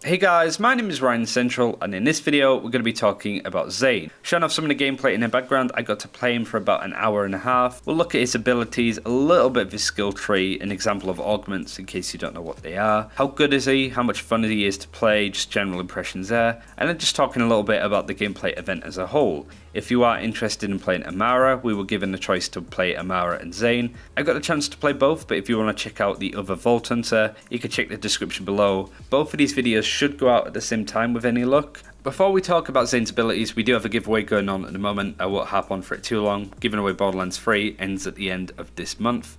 Hey guys, my name is RyanCentral, and in this video we're going to be talking about Zane. Showing off some of the gameplay in the background. I got to play him for about an hour and a half. We'll look at his abilities, a little bit of his skill tree, an example of augments in case you don't know what they are. How good is he, how much fun he is to play, just general impressions there. And then just talking a little bit about the gameplay event as a whole. If you are interested in playing Amara, we were given the choice to play Amara and Zane. I got the chance to play both, but if you want to check out the other Vault Hunter, you can check the description below. Both of these videos should go out at the same time with any luck. Before we talk about Zane's abilities, we do have a giveaway going on at the moment. I won't harp on for it too long. Giving away Borderlands 3 ends at the end of this month.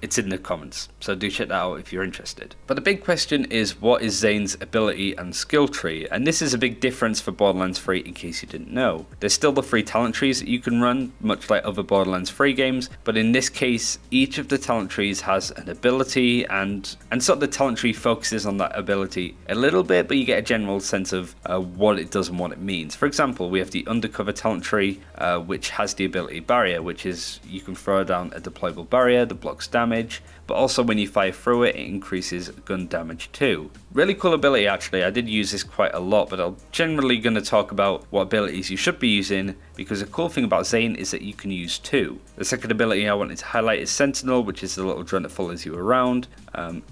It's in the comments, so do check that out if you're interested. But the big question is, what is Zane's ability and skill tree? And this is a big difference for Borderlands 3 in case you didn't know. There's still the 3 talent trees that you can run, much like other Borderlands 3 games, but in this case, each of the talent trees has an ability, and sort of the talent tree focuses on that ability a little bit, but you get a general sense of what it does and what it means. For example, we have the undercover talent tree, which has the ability barrier, which is you can throw down a deployable barrier that blocks damage, but also when you fire through it, it increases gun damage too. Really cool ability actually. I did use this quite a lot, but I'm generally going to talk about what abilities you should be using, because the cool thing about Zane is that you can use 2. The second ability I wanted to highlight is Sentinel, which is the little drone that follows you around.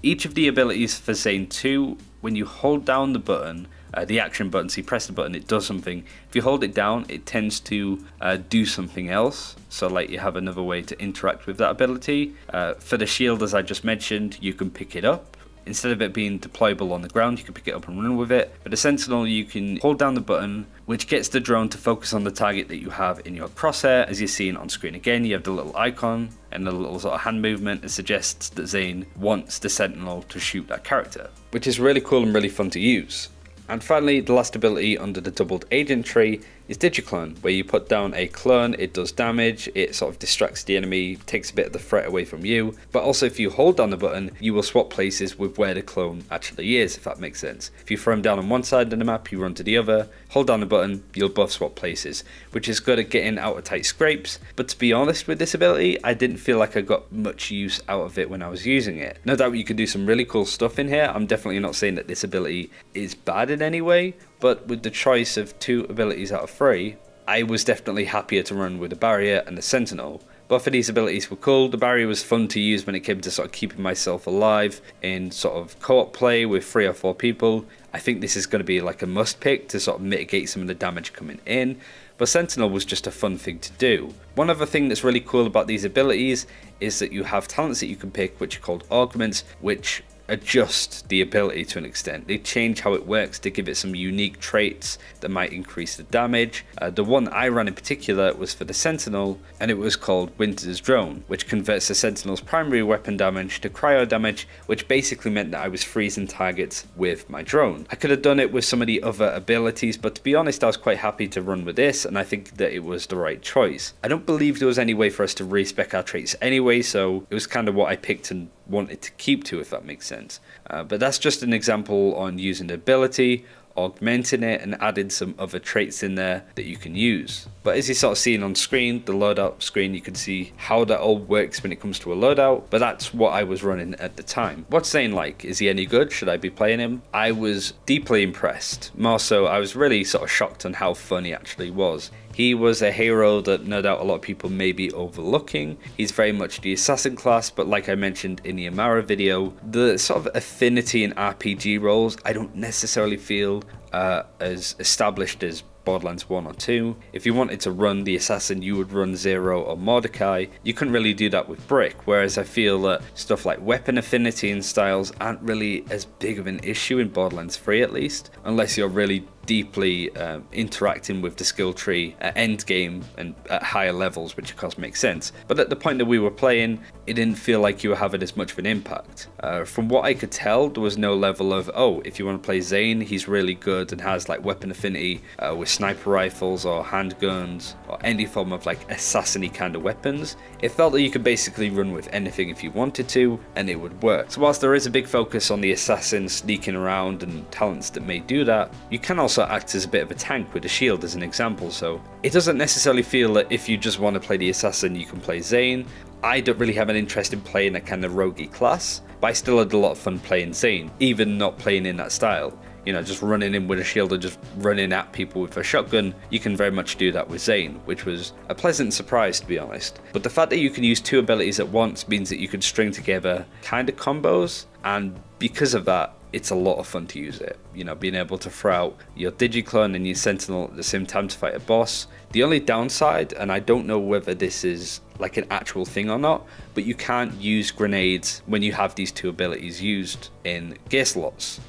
Each of the abilities for Zane 2, when you hold down the button, the action button, so you press the button, it does something. If you hold it down, it tends to do something else. So like you have another way to interact with that ability. For the shield, as I just mentioned, you can pick it up. Instead of it being deployable on the ground, you can pick it up and run with it. For the Sentinel, you can hold down the button, which gets the drone to focus on the target that you have in your crosshair. As you're seeing on screen again, you have the little icon and the little sort of hand movement that suggests that Zane wants the Sentinel to shoot that character, which is really cool and really fun to use. And finally, the last ability under the doubled agent tree is Digiclone, where you put down a clone, it does damage, it sort of distracts the enemy, takes a bit of the threat away from you, but also if you hold down the button, you will swap places with where the clone actually is, if that makes sense. If you throw him down on one side of the map, you run to the other, hold down the button, you'll both swap places, which is good at getting out of tight scrapes. But to be honest with this ability, I didn't feel like I got much use out of it when I was using it. No doubt you can do some really cool stuff in here. I'm definitely not saying that this ability is bad in any way, but with the choice of 2 abilities out of 3, I was definitely happier to run with the barrier and the Sentinel. Both of these abilities were cool. The barrier was fun to use when it came to sort of keeping myself alive in sort of co-op play with 3 or 4 people. I think this is going to be like a must pick to sort of mitigate some of the damage coming in. But Sentinel was just a fun thing to do. One other thing that's really cool about these abilities is that you have talents that you can pick, which are called augments, which adjust the ability to an extent. They change how it works to give it some unique traits that might increase the damage. The one I ran in particular was for the Sentinel, and it was called Winter's Drone, which converts the Sentinel's primary weapon damage to cryo damage, which basically meant that I was freezing targets with my drone. I could have done it with some of the other abilities, but to be honest, I was quite happy to run with this, and I think that it was the right choice. I don't believe there was any way for us to respec our traits anyway, so it was kind of what I picked and wanted to keep to, if that makes sense. But that's just an example on using the ability, augmenting it, and adding some other traits in there that you can use. But as you're sort of seeing on screen, the loadout screen, you can see how that all works when it comes to a loadout, but that's what I was running at the time. What's Zane like? Is he any good? Should I be playing him? I was deeply impressed. More so, I was really sort of shocked on how fun he actually was. He was a hero that no doubt a lot of people may be overlooking. He's very much the assassin class, but like I mentioned in the Amara video, the sort of affinity in RPG roles I don't necessarily feel as established as Borderlands 1 or 2. If you wanted to run the assassin, you would run Zero or Mordecai. You couldn't really do that with Brick, whereas I feel that stuff like weapon affinity and styles aren't really as big of an issue in Borderlands 3 at least, unless you're really deeply interacting with the skill tree at end game and at higher levels, which of course makes sense. But at the point that we were playing, it didn't feel like you were having as much of an impact. From what I could tell, there was no level of, oh, if you want to play Zane, he's really good and has like weapon affinity with sniper rifles or handguns or any form of like assassin-y kind of weapons. It felt that you could basically run with anything if you wanted to, and it would work. So whilst there is a big focus on the assassin sneaking around and talents that may do that, you can also acts as a bit of a tank with a shield as an example, so it doesn't necessarily feel that if you just want to play the assassin you can play Zane. I don't really have an interest in playing a kind of roguey class, but I still had a lot of fun playing Zane, even not playing in that style. you know, just running in with a shield or just running at people with a shotgun, you can very much do that with Zane, which was a pleasant surprise, to be honest. But the fact that you can use 2 abilities at once means that you can string together kind of combos, and because of that, it's a lot of fun to use it. You know, being able to throw out your Digiclone and your Sentinel at the same time to fight a boss. The only downside, and I don't know whether this is like an actual thing or not, but you can't use grenades when you have these 2 abilities used in gear slots.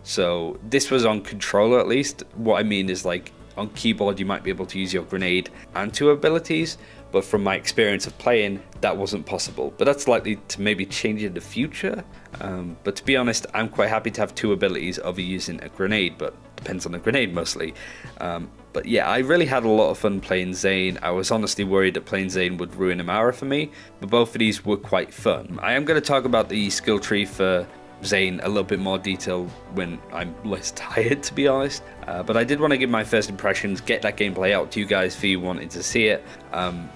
So this was on controller at least. What I mean is, like, on keyboard you might be able to use your grenade and 2 abilities, but from my experience of playing, that wasn't possible. But that's likely to maybe change in the future. But to be honest, I'm quite happy to have 2 abilities over using a grenade, but depends on the grenade mostly. But yeah, I really had a lot of fun playing Zane. I was honestly worried that playing Zane would ruin Amara for me, but both of these were quite fun. I am going to talk about the skill tree for Zane a little bit more detail when I'm less tired, to be honest, but I did want to give my first impressions, get that gameplay out to you guys if you wanted to see it.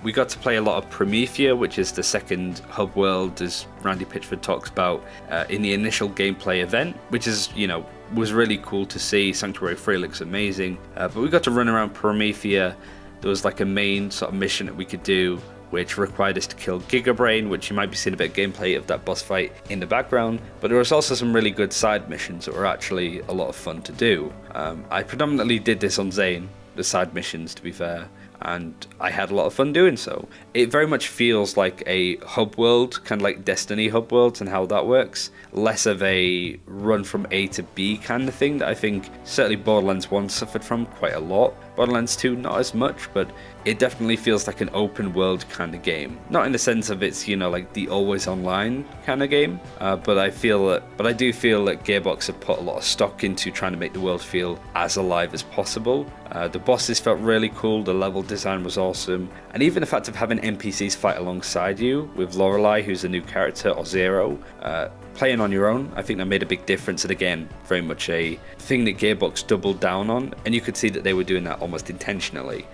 We got to play a lot of Promethea, which is the second hub world, as Randy Pitchford talks about in the initial gameplay event, which is, you know, was really cool to see. Sanctuary 3 looks amazing, but we got to run around Promethea. There was like a main sort of mission that we could do, which required us to kill Gigabrain, which you might be seeing a bit of gameplay of that boss fight in the background, but there was also some really good side missions that were actually a lot of fun to do. I predominantly did this on Zane, the side missions, to be fair, and I had a lot of fun doing so. It very much feels like a hub world, kind of like Destiny hub worlds and how that works, less of a run from A to B kind of thing that I think certainly Borderlands 1 suffered from quite a lot. Borderlands 2 not as much, but it definitely feels like an open world kind of game. Not in the sense of it's, you know, like the always online kind of game, but I do feel that Gearbox have put a lot of stock into trying to make the world feel as alive as possible. The bosses felt really cool, the level design was awesome, and even the fact of having NPCs fight alongside you with Lorelei, who's a new character, or Zero, playing on your own, I think that made a big difference, and again, very much a thing that Gearbox doubled down on, and you could see that they were doing that almost intentionally.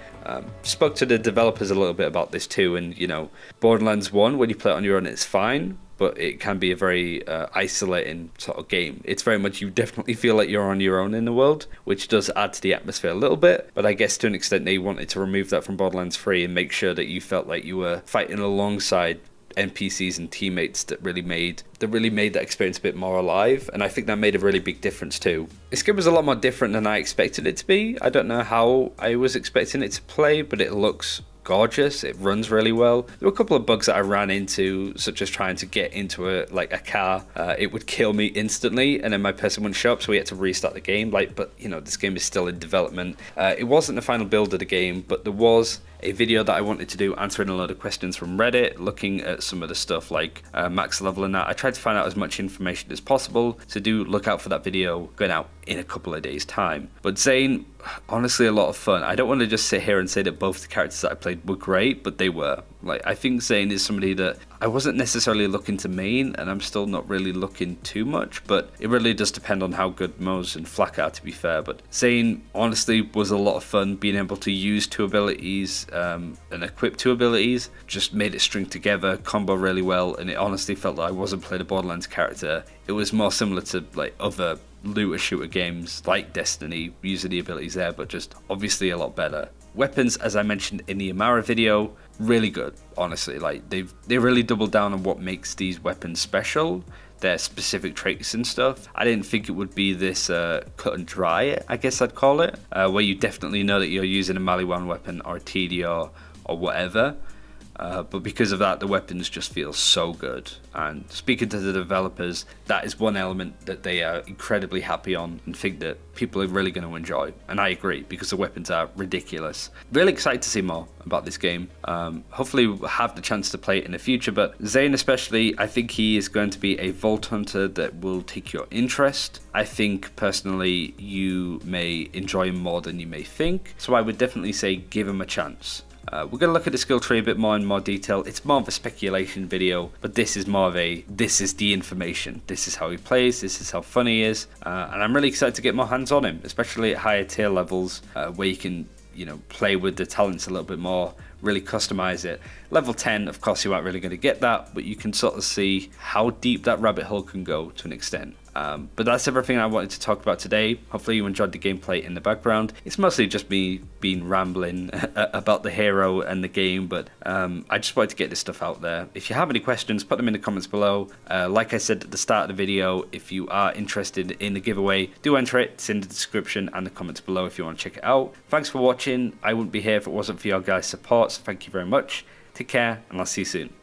Spoke to the developers a little bit about this too, and you know, Borderlands 1, when you play it on your own, it's fine, but it can be a very isolating sort of game. It's very much, you definitely feel like you're on your own in the world, which does add to the atmosphere a little bit, but I guess to an extent they wanted to remove that from Borderlands 3 and make sure that you felt like you were fighting alongside NPCs and teammates that really made that experience a bit more alive, and I think that made a really big difference too. This game was a lot more different than I expected it to be. I don't know how I was expecting it to play, but it looks gorgeous, it runs really well. There were a couple of bugs that I ran into, such as trying to get into a car. It would kill me instantly, and then my person wouldn't show up, so we had to restart the game. But you know, this game is still in development. It wasn't the final build of the game, but there was a video that I wanted to do answering a lot of questions from Reddit, looking at some of the stuff like max level and that. I tried to find out as much information as possible, so do look out for that video going out in a couple of days time. But Zane, honestly a lot of fun. I don't want to just sit here and say that both the characters that I played were great, but they were. Like, I think Zane is somebody that I wasn't necessarily looking to main, and I'm still not really looking too much, but it really does depend on how good Moze and Flak are, to be fair. But Zane honestly was a lot of fun. Being able to use 2 abilities and equip 2 abilities just made it string together, combo really well, and it honestly felt like I wasn't playing a Borderlands character. It was more similar to like other looter shooter games like Destiny, using the abilities there, but just obviously a lot better. Weapons, as I mentioned in the Amara video, really good, honestly. Like, they really doubled down on what makes these weapons special, their specific traits and stuff. I didn't think it would be this cut and dry, I guess I'd call it, where you definitely know that you're using a Maliwan weapon or a TD or whatever. But because of that, the weapons just feel so good. And speaking to the developers, that is one element that they are incredibly happy on and think that people are really going to enjoy. And I agree, because the weapons are ridiculous. Really excited to see more about this game. Hopefully we'll have the chance to play it in the future, but Zane especially, I think he is going to be a Vault Hunter that will take your interest. I think personally you may enjoy him more than you may think, so I would definitely say give him a chance. We're going to look at the skill tree a bit more in more detail. It's more of a speculation video, but this is more of a, this is the information. This is how he plays, this is how fun he is, and I'm really excited to get more hands on him, especially at higher tier levels, where you can, you know, play with the talents a little bit more, really customize it. Level 10, of course, you aren't really going to get that, but you can sort of see how deep that rabbit hole can go to an extent. But that's everything I wanted to talk about today. Hopefully you enjoyed the gameplay in the background. It's mostly just me being rambling about the hero and the game, but I just wanted to get this stuff out there. If you have any questions, put them in the comments below. Like I said at the start of the video, if you are interested in the giveaway, do enter it. It's in the description and the comments below if you want to check it out. Thanks for watching. I wouldn't be here if it wasn't for your guys' support, so thank you very much. Take care, and I'll see you soon.